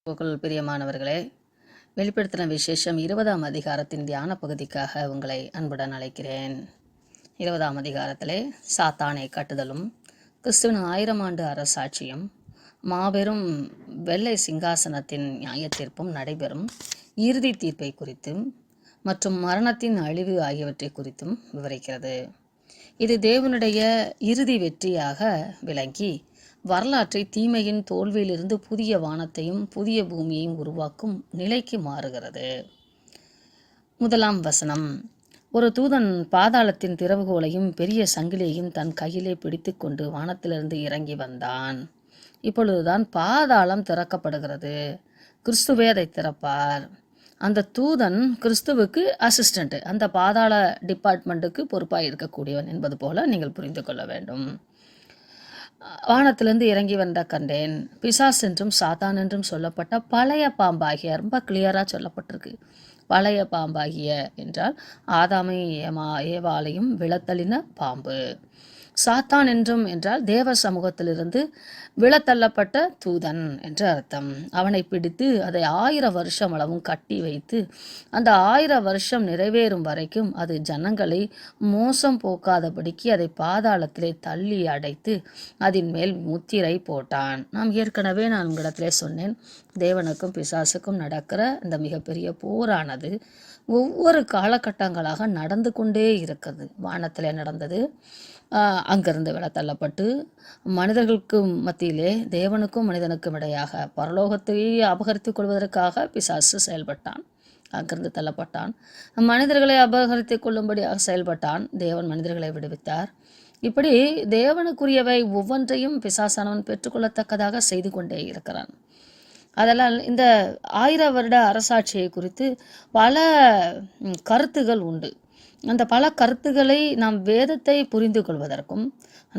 புகழ் பிரியமானவர்களே, வெளிப்படுத்தின விசேஷம் 20ஆம் அதிகாரத்தின் தியான பகுதிக்காக உங்களை அன்புடன் அழைக்கிறேன். 20ஆம் அதிகாரத்திலே சாத்தானை கட்டுதலும், கிறிஸ்துவின் 1000 ஆண்டு அரசாட்சியும், மாபெரும் வெள்ளை சிங்காசனத்தின் நியாயத்தீர்ப்பும் நடைபெறும் இறுதி தீர்ப்பை குறித்தும் மற்றும் மரணத்தின் அழிவு ஆகியவற்றை குறித்தும் விவரிக்கிறது. இது தேவனுடைய இறுதி வெற்றியாக விளங்கி வரலாற்றை தீமையின் தோல்வியிலிருந்து புதிய வானத்தையும் புதிய பூமியையும் உருவாக்கும் நிலைக்கு மாறுகிறது. 1ஆம் வசனம். ஒரு தூதன் பாதாளத்தின் திறவுகோலையும் பெரிய சங்கிலியையும் தன் கையிலே பிடித்து கொண்டு வானத்திலிருந்து இறங்கி வந்தான். இப்பொழுதுதான் பாதாளம் திறக்கப்படுகிறது. கிறிஸ்துவே அதை திறப்பார். அந்த தூதன் கிறிஸ்துவுக்கு அசிஸ்டண்ட், அந்த பாதாள டிபார்ட்மெண்ட்டுக்கு பொறுப்பாக இருக்கக்கூடியவன் என்பது போல நீங்கள் புரிந்து கொள்ள வேண்டும். வானத்திலிருந்து இறங்கி வந்த கண்டேன். பிசாஸ் என்றும் சாத்தான் என்றும் சொல்லப்பட்ட பழைய பாம்பாகிய, ரொம்ப கிளியராக சொல்லப்பட்டிருக்கு. பழைய பாம்பாகிய என்றால் ஆதாமை ஏவாளையும் விழத்தள்ளின பாம்பு. சாத்தான் என்றால் தேவ சமூகத்திலிருந்து விழத்தள்ளப்பட்ட தூதன் என்று அர்த்தம். அவனை பிடித்து அதை 1000 வருஷம் அளவும் கட்டி வைத்து அந்த 1000 வருஷம் நிறைவேறும் வரைக்கும் அது ஜனங்களை மோசம் போக்காதபடிக்கு அதை பாதாளத்திலே தள்ளி அடைத்து அதன் மேல் முத்திரை போட்டான். நான் உங்களிடத்திலே சொன்னேன், தேவனுக்கும் பிசாசுக்கும் நடக்கிற இந்த மிகப்பெரிய போரானது ஒவ்வொரு காலகட்டங்களாக நடந்து கொண்டே இருக்கிறது. வானத்திலே நடந்தது, அங்கிருந்து விழத்தள்ளப்பட்டு மனிதர்களுக்கு மத்தியிலே தேவனுக்கும் மனிதனுக்கும் இடையாக பரலோகத்தையே அபகரித்து கொள்வதற்காக பிசாசு செயல்பட்டான். அங்கிருந்து தள்ளப்பட்டான். மனிதர்களை அபகரித்து கொள்ளும்படியாக செயல்பட்டான். தேவன் மனிதர்களை விடுவித்தார். இப்படி தேவனுக்குரியவை ஒவ்வொன்றையும் பிசாசானவன் பெற்றுக்கொள்ளத்தக்கதாக செய்து கொண்டே இருக்கிறான். அதனால் இந்த 1000 வருட அரசாட்சியை குறித்து பல கருத்துகள் உண்டு. அந்த பல கருத்துக்களை நாம் வேதத்தை புரிந்து கொள்வதற்கும்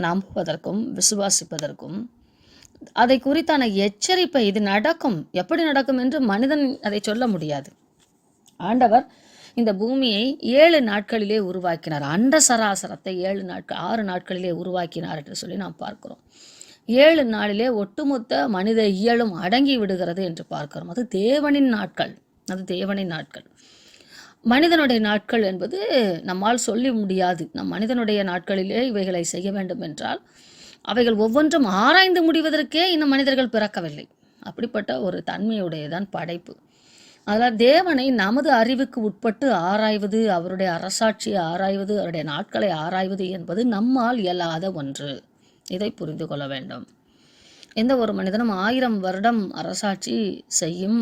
நம்புவதற்கும் விசுவாசிப்பதற்கும் அதை குறித்தான எச்சரிப்பை, இது நடக்கும், எப்படி நடக்கும் என்று மனிதன் அதை சொல்ல முடியாது. ஆண்டவர் இந்த பூமியை 7 நாட்களிலே உருவாக்கினார். அண்ட சராசரத்தை 6 நாட்களிலே உருவாக்கினார் என்று சொல்லி நாம் பார்க்கிறோம். 7 நாளிலே ஒட்டுமொத்த மனித இயலும் அடங்கி விடுகிறது என்று பார்க்கிறோம். அது தேவனின் நாட்கள். மனிதனுடைய நாட்கள் என்பது நம்மால் சொல்லி முடியாது. நம் மனிதனுடைய நாட்களிலே இவைகளை செய்ய வேண்டும் என்றால் அவைகள் ஒவ்வொன்றும் ஆராய்ந்து முடிவதற்கே இன்னும் மனிதர்கள் பிறக்கவில்லை. அப்படிப்பட்ட ஒரு தன்மையுடையதான் படைப்பு. அதனால் தேவனை நமது அறிவுக்கு உட்பட்டு ஆராய்வது, அவருடைய அரசாட்சியை ஆராய்வது, அவருடைய நாட்களை ஆராய்வது என்பது நம்மால் இயலாத ஒன்று. இதை புரிந்து கொள்ள வேண்டும். எந்த ஒரு மனிதனும் 1000 வருடம் அரசாட்சி செய்யும்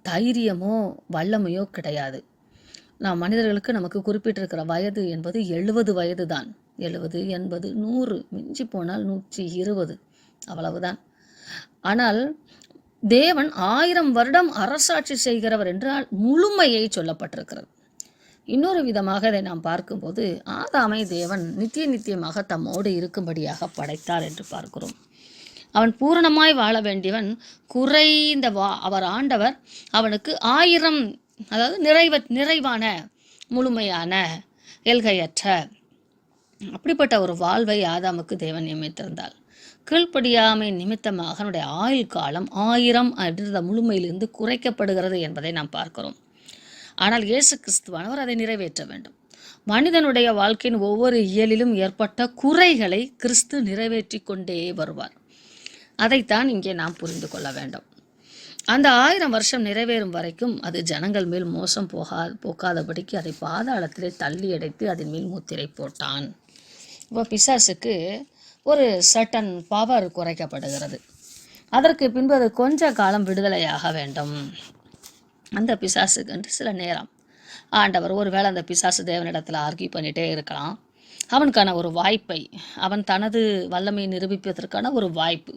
தைரியமோ வல்லமையோ கிடையாது. நாம் மனிதர்களுக்கு நமக்கு குறிப்பிட்டிருக்கிற வயது என்பது 70 வயது தான். 70, 80, 100, மிஞ்சி போனால் 120, அவ்வளவுதான். ஆனால் தேவன் 1000 வருடம் அரசாட்சி செய்கிறவர் என்றால் முழுமையை சொல்லப்பட்டிருக்கிறது. இன்னொரு விதமாக இதை நாம் பார்க்கும்போது ஆதாமை தேவன் நித்தியமாக தம்மோடு இருக்கும்படியாக படைத்தார் என்று பார்க்கிறோம். அவன் பூரணமாய் வாழ வேண்டியவன் குறைந்த அவர் ஆண்டவர் அவனுக்கு 1000, அதாவது நிறைவான முழுமையான எல்கையற்ற அப்படிப்பட்ட ஒரு வாழ்வை ஆதாமுக்கு தேவன் நியமித்திருந்தார். கீழ்ப்படியாமை நிமித்தமாக அவனுடைய ஆயுள் காலம் 1000 என்ற முழுமையிலிருந்து குறைக்கப்படுகிறது என்பதை நாம் பார்க்கிறோம். ஆனால் இயேசு கிறிஸ்துவானவர் அதை நிறைவேற்ற வேண்டும். மனிதனுடைய வாழ்க்கையின் ஒவ்வொரு இயலிலும் ஏற்பட்ட குறைகளை கிறிஸ்து நிறைவேற்றி கொண்டே வருவார். அதைத்தான் இங்கே நாம் புரிந்து கொள்ள வேண்டும். அந்த 1000 வருஷம் நிறைவேறும் வரைக்கும் அது ஜனங்கள் மேல் மோசம் போக்காதபடிக்கு அதை பாதாளத்திலே தள்ளி அடைத்து அதன் மேல் முத்திரை போட்டான். இப்போ பிசாசுக்கு ஒரு சர்டன் பவர் குறைக்கப்படுகிறது. அதற்கு பின்பு அது கொஞ்ச காலம் விடுதலையாக வேண்டும். அந்த பிசாசுக்கு என்று சில நேரம் ஆண்டவர் ஒருவேளை அந்த பிசாசு தேவனிடத்தில் ஆர்கியூ பண்ணிகிட்டே இருக்கலாம். அவனுக்கான ஒரு வாய்ப்பை, அவன் தனது வல்லமையை நிரூபிப்பதற்கான ஒரு வாய்ப்பு,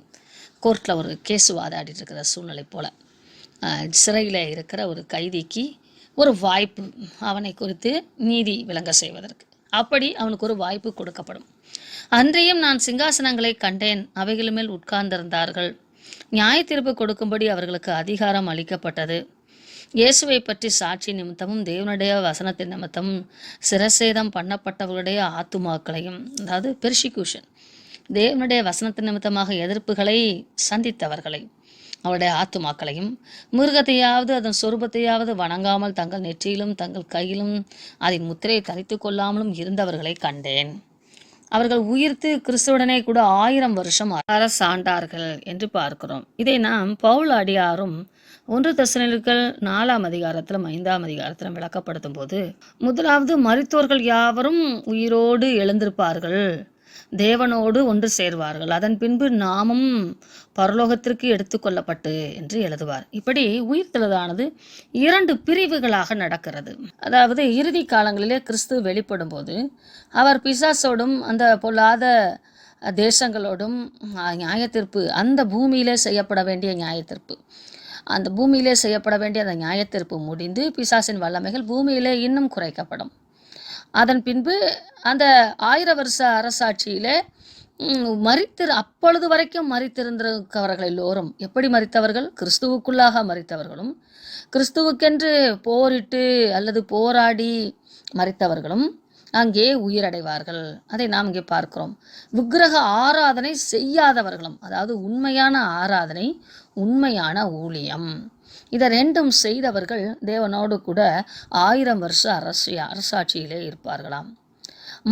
கோர்ட்டில் ஒரு கேஸ் வாதாடிட்டு இருக்கிற சூழ்நிலை போல், சிறையில் இருக்கிற ஒரு கைதிக்கு ஒரு வாய்ப்பு அவனை குறித்து நீதி விளங்க செய்வதற்கு, அப்படி அவனுக்கு ஒரு வாய்ப்பு கொடுக்கப்படும். அன்றையும் நான் சிங்காசனங்களை கண்டேன், அவைகள் மேல் உட்கார்ந்திருந்தார்கள், நியாய தீர்ப்பு கொடுக்கும்படி அவர்களுக்கு அதிகாரம் அளிக்கப்பட்டது. இயேசுவை பற்றி சாட்சி நிமித்தமும் தேவனுடைய வசனத்தின் நிமித்தமும் சிரசேதம் பண்ணப்பட்டவர்களுடைய ஆத்துமாக்களையும், அதாவது பெர்சிக்யூஷன், தேவனுடைய வசனத்தின் நிமித்தமாக எதிர்ப்புகளை சந்தித்தவர்களை அவருடைய ஆத்துமாக்களையும் மிருகத்தையாவது அதன் சொரூபத்தையாவது வணங்காமல் தங்கள் நெற்றியிலும் தங்கள் கையிலும் அதன் முத்திரையை தரித்து கொள்ளாமலும் இருந்தவர்களை கண்டேன். அவர்கள் உயிர்த்து கிறிஸ்துவுடனே கூட 1000 வருஷம் அரசாண்டார்கள் என்று பார்க்கிறோம். இதை நாம் பவுல் அடியாரும் 1 தெசலோனிக்கர் 4ஆம் அதிகாரத்திலும் 5ஆம் அதிகாரத்திலும் விளக்கப்படுத்தும் போது, முதலாவது மரித்தோர்கள் யாவரும் உயிரோடு எழுந்திருப்பார்கள், தேவனோடு ஒன்று சேர்வார்கள், அதன் பின்பு நாமும் பரலோகத்திற்கு எடுத்துக்கொள்ளப்பட்டு என்று எழுதுவார். இப்படி உயிர்த்தெழுதலானது 2 பிரிவுகளாக நடக்கிறது. அதாவது இறுதி காலங்களிலே கிறிஸ்து வெளிப்படும் போது அவர் பிசாசோடும் அந்த பொல்லாத தேசங்களோடும் நியாயத்தீர்ப்பு, அந்த பூமியிலே செய்யப்பட வேண்டிய நியாயத்தீர்ப்பு, அந்த பூமியிலே செய்யப்பட வேண்டிய அந்த நியாயத்தீர்ப்பு முடிந்து பிசாசின் வல்லமைகள் பூமியிலே இன்னும் குறைக்கப்படும். அதன் பின்பு அந்த 1000 வருஷ அரசாட்சியிலே அப்பொழுது வரைக்கும் மரித்திருந்தவர்கள் எல்லோரும் எப்படி மரித்தவர்கள்? கிறிஸ்துவுக்குள்ளாக மரித்தவர்களும், கிறிஸ்துவுக்கென்று போரிட்டு அல்லது போராடி மரித்தவர்களும் அங்கே உயிரடைவார்கள். அதை நாம் இங்கே பார்க்கிறோம். விக்கிரக ஆராதனை செய்யாதவர்களும், அதாவது உண்மையான ஆராதனை, உண்மையான ஊழியம், இதை 2ம் செய்தவர்கள் தேவனோடு கூட 1000 வருஷ அரசாட்சியிலே இருப்பார்களாம்.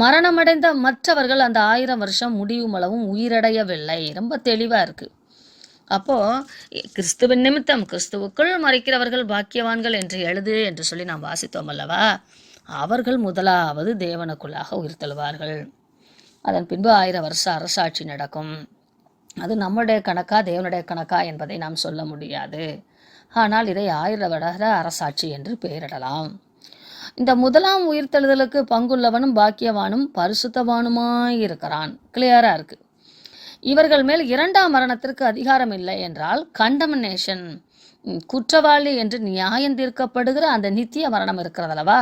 மரணமடைந்த மற்றவர்கள் அந்த 1000 வருஷம் முடிவும் அளவும் உயிரடையவில்லை. ரொம்ப தெளிவாக இருக்குது. அப்போது கிறிஸ்துவின் நிமித்தம் கிறிஸ்துவுக்குள் மறிக்கிறவர்கள் பாக்கியவான்கள் என்று எழுது என்று சொல்லி நாம் வாசித்தோம் அல்லவா? அவர்கள் முதலாவது தேவனுக்குள்ளாக உயிர்த்தெழுவார்கள். அதன் பின்பு 1000 வருஷ அரசாட்சி நடக்கும். அது நம்முடைய கணக்கா தேவனுடைய கணக்கா என்பதை நாம் சொல்ல முடியாது. ஆனால் இதை 1000 வருட அரசாட்சி என்று பெயரிடலாம். இந்த முதலாம் உயிர்த்தெழுதலுக்கு பங்குள்ளவனும் பாக்கியவானும் பரிசுத்தவானுமாயிருக்கிறான். கிளியராக இருக்குது. இவர்கள் மேல் 2ஆம் மரணத்திற்கு அதிகாரம் இல்லை என்றால் கண்டமனேஷன், குற்றவாளி என்று நியாயம் தீர்க்கப்படுகிற அந்த நித்திய மரணம் இருக்கிறதல்லவா,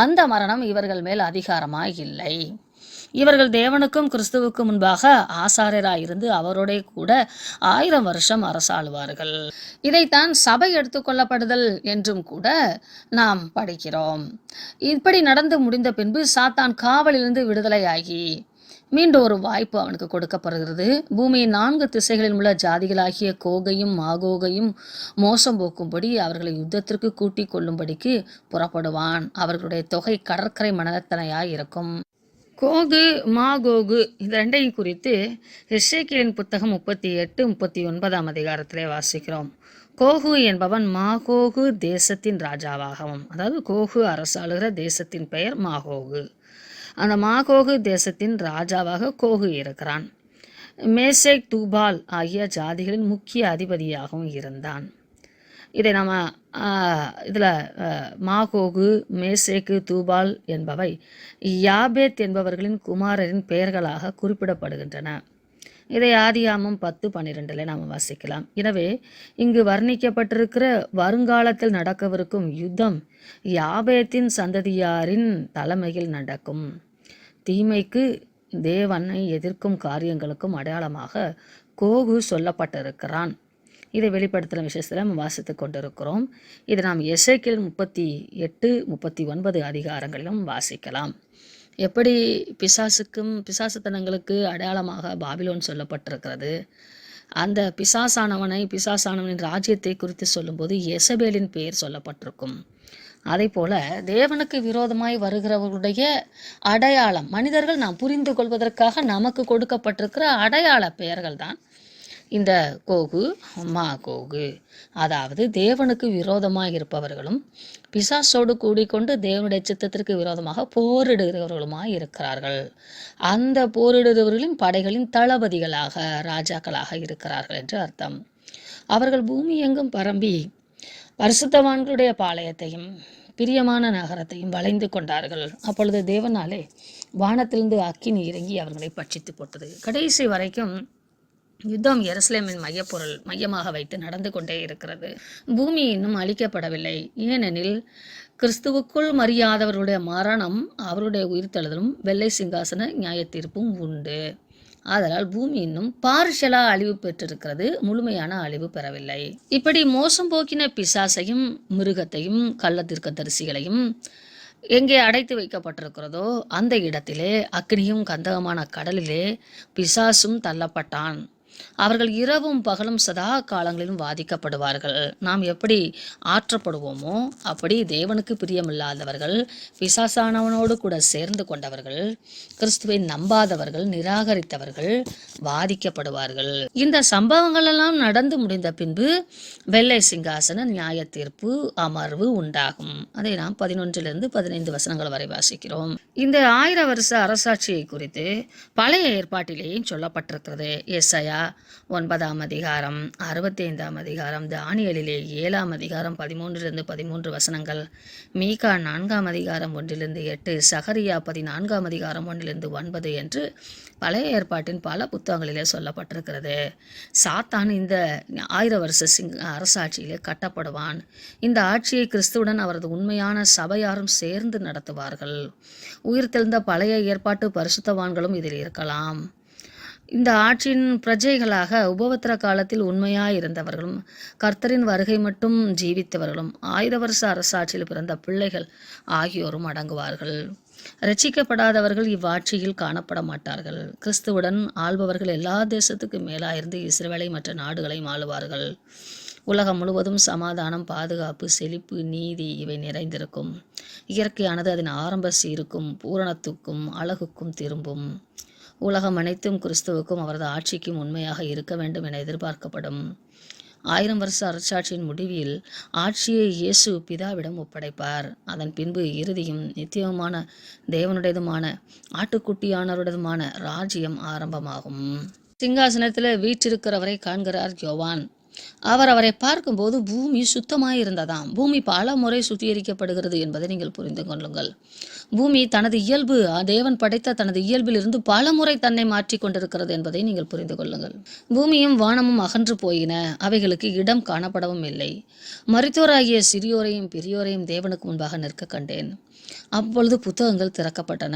அந்த மரணம் இவர்கள் மேல் அதிகாரமாக இல்லை. இவர்கள் தேவனுக்கும் கிறிஸ்துவுக்கும் முன்பாக ஆசாரியராயிருந்து அவரோட கூட 1000 வருஷம் அரசாளுவார்கள். இதைத்தான் சபை எடுத்துக்கொள்ளப்படுதல் என்றும் கூட நாம் படிக்கிறோம். இப்படி நடந்து முடிந்த பின்பு சாத்தான் காவலிலிருந்து விடுதலையாகி மீண்டும் ஒரு வாய்ப்பு அவனுக்கு கொடுக்கப்படுகிறது. பூமியின் 4 திசைகளில் உள்ள ஜாதிகளாகிய கோகையும் மாகோகையும் மோசம் போக்கும்படி அவர்களை யுத்தத்திற்கு கூட்டிக் கொள்ளும்படிக்கு புறப்படுவான். அவர்களுடைய தொகை கடற்கரை மணத்தனையாய் இருக்கும். கோகு மாகோகு இந்த 2ஐயும் குறித்து எசேக்கியேலின் புத்தகம் 38-39ஆம் அதிகாரத்திலே வாசிக்கிறோம். கோகு என்பவன் மாகோகு தேசத்தின் ராஜாவாகவும், அதாவது கோகு அரசாளுகிற தேசத்தின் பெயர் மாகோகு, அந்த மாகோகு தேசத்தின் ராஜாவாக கோகு இருக்கிறான். மேசேக் தூபால் ஆகிய ஜாதிகளின் முக்கிய அதிபதியாகவும் இருந்தான். இதை நம்ம இதில் மாகோகு, மேசேக்கு, தூபால் என்பவை யாபேத் என்பவர்களின் குமாரரின் பெயர்களாக குறிப்பிடப்படுகின்றன. இதை ஆதியாமம் 10:12 நாம் வாசிக்கலாம். எனவே இங்கு வர்ணிக்கப்பட்டிருக்கிற வருங்காலத்தில் நடக்கவிருக்கும் யுத்தம் யாபேத்தின் சந்ததியாரின் தலைமையில் நடக்கும். தீமைக்கு தேவனை எதிர்க்கும் காரியங்களுக்கும் அடையாளமாக கோகு சொல்லப்பட்டிருக்கிறான். இதை வெளிப்படுத்துகிற விஷயத்தில் நம்ம வாசித்து கொண்டிருக்கிறோம். இதை நாம் எசேக்கியேல் 38-39 அதிகாரங்களிலும் வாசிக்கலாம். எப்படி பிசாசுத்தனங்களுக்கு அடையாளமாக பாபிலோன் சொல்லப்பட்டிருக்கிறது, அந்த பிசாசானவனின் ராஜ்யத்தை குறித்து சொல்லும்போது எசபேலின் பெயர் சொல்லப்பட்டிருக்கும். அதே போல தேவனுக்கு விரோதமாய் வருகிறவர்களுடைய அடையாளம், மனிதர்கள் நாம் புரிந்து கொள்வதற்காக நமக்கு கொடுக்கப்பட்டிருக்கிற அடையாள பெயர்கள் தான் இந்த கோகு மாகோகு. அதாவது தேவனுக்கு விரோதமாக இருப்பவர்களும் பிசாசோடு கூடிக்கொண்டு தேவனுடைய சித்தத்திற்கு விரோதமாக போரிடுகிறவர்களுமாய் இருக்கிறார்கள். அந்த போரிடுகிறவர்களின் படைகளின் தளபதிகளாக, ராஜாக்களாக இருக்கிறார்கள் என்று அர்த்தம். அவர்கள் பூமி எங்கும் பரம்பி பரிசுத்தவான்களுடைய பாளையத்தையும் பிரியமான நகரத்தையும் வளைந்து கொண்டார்கள். அப்பொழுது தேவனாலே வானத்திலிருந்து அக்கினி இறங்கி அவர்களை பட்சித்து போட்டது. கடைசி வரைக்கும் யுத்தம் எருசலேமின் மையமாக வைத்து நடந்து கொண்டே இருக்கிறது. பூமி இன்னும் அழிக்கப்படவில்லை. ஏனெனில் கிறிஸ்துவுக்குள் மறியாதவர்களுடைய மரணம், அவருடைய உயிர்த்தெழுதலும், வெள்ளை சிங்காசன நியாயத்தீர்ப்பும் உண்டு. ஆதலால் பூமி இன்னும் பார்ஷலா அழிவு பெற்றிருக்கிறது, முழுமையான அழிவு பெறவில்லை. இப்படி மோசம் போக்கின பிசாசையும் மிருகத்தையும் கள்ளத்தீர்க்கதரிசிகளையும் எங்கே அடைத்து வைக்கப்பட்டிருக்கிறதோ அந்த இடத்திலே அக்னியும் கந்தகமான கடலிலே பிசாசும் தள்ளப்பட்டான். அவர்கள் இரவும் பகலும் சதா காலங்களிலும் வாதிக்கப்படுவார்கள். நாம் எப்படி ஆற்றப்படுவோமோ அப்படி தேவனுக்கு பிரியமில்லாதவர்கள், பிசாசானவனோடு கூட சேர்ந்து கொண்டவர்கள், கிறிஸ்துவை நம்பாதவர்கள், நிராகரித்தவர்கள் வாதிக்கப்படுவார்கள். இந்த சம்பவங்கள் எல்லாம் நடந்து முடிந்த பின்பு வெள்ளை சிங்காசன நியாய தீர்ப்பு அமர்வு உண்டாகும். அதை நாம் 11-15 வசனங்கள் வரை வாசிக்கிறோம். இந்த 1000 வருஷ அரசாட்சியை குறித்து பழைய ஏற்பாட்டிலேயும் சொல்லப்பட்டிருக்கிறது. எசாயா 9ஆம் அதிகாரம், 65ஆம் அதிகாரம், தானியேலிலே 7ஆம் அதிகாரம் 13 வசனங்கள், மீகா 4ஆம் அதிகாரம் 1-8, சகரியா 14ஆம் அதிகாரம் 1-9 என்று பழைய ஏற்பாட்டின் பல புத்தகங்களிலே சொல்லப்பட்டிருக்கிறது. சாத்தான் இந்த 1000 வருஷ அரசாட்சியிலே கட்டப்படுவான். இந்த ஆட்சியை கிறிஸ்துவுடன் அவரது உண்மையான சபையாரும் சேர்ந்து நடத்துவார்கள். உயிர்த்தெழுந்த பழைய ஏற்பாட்டு பரிசுத்தவான்களும் இதில் இருக்கலாம். இந்த ஆட்சியின் பிரஜைகளாக உபவத்திர காலத்தில் உண்மையாயிருந்தவர்களும் கர்த்தரின் வருகை மட்டும் ஜீவித்தவர்களும் 1000 வருஷ அரசாட்சியில் பிறந்த பிள்ளைகள் ஆகியோரும் அடங்குவார்கள். ரட்சிக்கப்படாதவர்கள் இவ்வாட்சியில் காணப்பட மாட்டார்கள். கிறிஸ்துவுடன் ஆள்பவர்கள் எல்லா தேசத்துக்கு மேலாயிருந்து இஸ்ரவேலை மற்ற நாடுகளையும் ஆளுவார்கள். உலகம் முழுவதும் சமாதானம், பாதுகாப்பு, செழிப்பு, நீதி இவை நிறைந்திருக்கும். இயற்கையானது அதன் ஆரம்ப சீருக்கும் பூரணத்துக்கும் அழகுக்கும் திரும்பும். உலகம் அனைத்தும் கிறிஸ்துவுக்கும் அவரது ஆட்சிக்கும் உண்மையாக இருக்க வேண்டும் என எதிர்பார்க்கப்படும். 1000 வருஷ அரசாட்சியின் முடிவில் ஆட்சியை இயேசு பிதாவிடம் ஒப்படைப்பார். அதன் பின்பு இறுதியும் நித்தியமான தேவனுடையதுமான ஆட்டுக்குட்டியானவருடையதுமான ராஜ்யம் ஆரம்பமாகும். சிங்காசனத்தில் வீற்றிருக்கிறவரை காண்கிறார் யோவான். அவர் அவரை பார்க்கும்போது பூமி சுத்தமாயிருந்ததாம். பூமி பல முறை சுத்திகரிக்கப்படுகிறது என்பதை நீங்கள் புரிந்து கொள்ளுங்கள். பூமி தனது இயல்பு, தேவன் படைத்த தனது இயல்பிலிருந்து பல முறை தன்னை மாற்றி கொண்டிருக்கிறது என்பதை நீங்கள் புரிந்து கொள்ளுங்கள். பூமியும் வானமும் அகன்று போயின, அவைகளுக்கு இடம் காணப்படவும் இல்லை. மரித்தோராகிய சிறியோரையும் பெரியோரையும் தேவனுக்கு முன்பாக நிற்க கண்டேன். அப்பொழுது புத்தகங்கள் திறக்கப்பட்டன.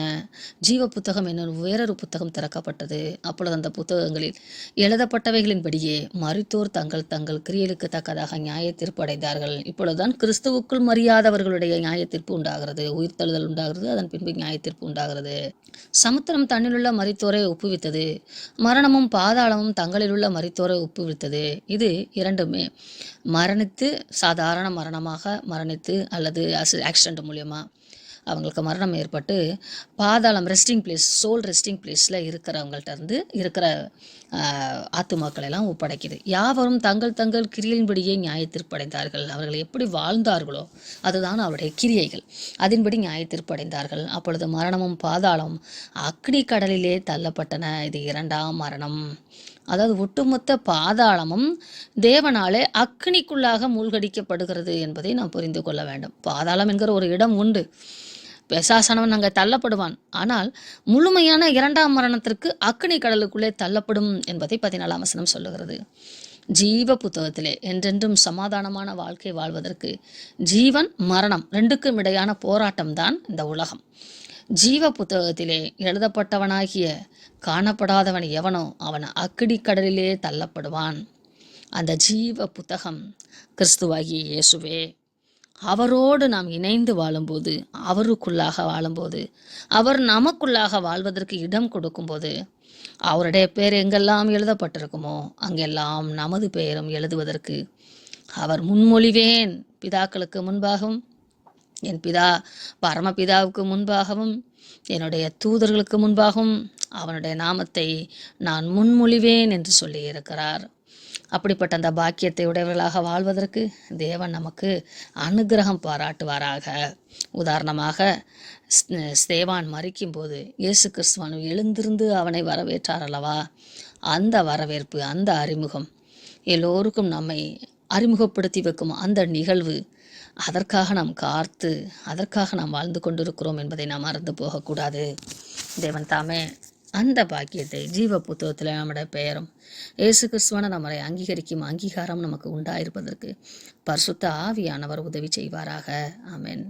ஜீவ புத்தகம் என்னும் வேறொரு புத்தகம் திறக்கப்பட்டது. அப்பொழுது அந்த புத்தகங்களில் எழுதப்பட்டவைகளின்படியே மரித்தோர் தங்கள் தங்கள் கிரியைகளுக்கு தக்கதாக நியாய தீர்ப்பு அடைந்தார்கள். இப்பொழுதுதான் கிறிஸ்துவுக்குள் மறியாதவர்களுடைய நியாய தீர்ப்பு உண்டாகிறது. உயிர்த்தெழுதல் உண்டாகிறது. அதன் பின்பு நியாய தீர்ப்பு உண்டாகிறது. சமுத்திரம் தன்னிலுள்ள மரித்தோரை ஒப்புவித்தது. மரணமும் பாதாளமும் தங்களிலுள்ள மரித்தோரை ஒப்புவித்தது. இது இரண்டுமே மரணித்து, சாதாரண மரணமாக மரணித்து அல்லது ஆக்சிடென்ட் மூலியமா அவங்களுக்கு மரணம் ஏற்பட்டு பாதாளம் ரெஸ்டிங் பிளேஸ், சோல் ரெஸ்டிங் பிளேஸில் இருக்கிறவங்கள்ட்ட இருந்து இருக்கிற ஆத்துமாக்கள் எல்லாம் ஒப்படைக்குது. யாவரும் தங்கள் தங்கள் கிரியையின்படியே நியாய தீர்ப்படைந்தார்கள். அவர்கள் எப்படி வாழ்ந்தார்களோ அதுதான் அவருடைய கிரியைகள், அதன்படி நியாய தீர்ப்படைந்தார்கள். அப்பொழுது மரணமும் பாதாளமும் அக்னி கடலிலே தள்ளப்பட்டன. இது 2ஆம் மரணம். அதாவது ஒட்டுமொத்த பாதாளமும் தேவனாலே அக்னிக்குள்ளாக மூழ்கடிக்கப்படுகிறது என்பதை நாம் புரிந்து கொள்ள வேண்டும். பாதாளம் என்கிற ஒரு இடம் உண்டு. பிசாசானவன் அங்கே தள்ளப்படுவான். ஆனால் முழுமையான 2ஆம் மரணத்திற்கு அக்னி கடலுக்குள்ளே தள்ளப்படும் என்பதை 14ஆம் வசனம் சொல்லுகிறது. ஜீவ புத்தகத்திலே என்றென்றும் சமாதானமான வாழ்க்கை வாழ்வதற்கு ஜீவன் மரணம் ரெண்டுக்கும் இடையான போராட்டம் தான் இந்த உலகம். ஜீவ புத்தகத்திலே எழுதப்பட்டவனாகிய காணப்படாதவன் எவனோ அவன் அக்கினி கடலிலே தள்ளப்படுவான். அந்த ஜீவ புத்தகம் கிறிஸ்துவாகிய இயேசுவே. அவரோடு நாம் இணைந்து வாழும்போது, அவருக்குள்ளாக வாழும்போது, அவர் நமக்குள்ளாக வாழ்வதற்கு இடம் கொடுக்கும்போது, அவருடைய பெயர் எங்கெல்லாம் எழுதப்பட்டிருக்குமோ அங்கெல்லாம் நமது பெயரும் எழுதுவதற்கு அவர் முன்மொழிவேன். பிதாக்களுக்கு முன்பாகவும், என் பிதா பரமபிதாவுக்கு முன்பாகவும், என்னுடைய தூதர்களுக்கு முன்பாகவும் அவனுடைய நாமத்தை நான் முன்மொழிவேன் என்று சொல்லியிருக்கிறார். அப்படிப்பட்ட அந்த பாக்கியத்தை உடையவர்களாக வாழ்வதற்கு தேவன் நமக்கு அனுகிரகம் பாராட்டுவாராக. உதாரணமாக ஸ்தேவான் மரிக்கும்போது இயேசு கிறிஸ்துவான் எழுந்திருந்து அவனை வரவேற்றார் அல்லவா? அந்த வரவேற்பு, அந்த அறிமுகம், எல்லோருக்கும் நம்மை அறிமுகப்படுத்தி வைக்கும் அந்த நிகழ்வு, அதற்காக நாம் காத்து, அதற்காக நாம் வாழ்ந்து கொண்டிருக்கிறோம் என்பதை நாம் மறந்து போகக்கூடாது. தேவன் தாமே அந்த பாக்கியத்தை ஜீவ புத்தகத்தில் நம்முடைய பெயரும் இயேசு கிறிஸ்துவான நம்மளை அங்கீகரிக்கும் அங்கீகாரம் நமக்கு உண்டாயிருப்பதற்கு பரிசுத்த ஆவியானவர் உதவி செய்வாராக. ஆமென்.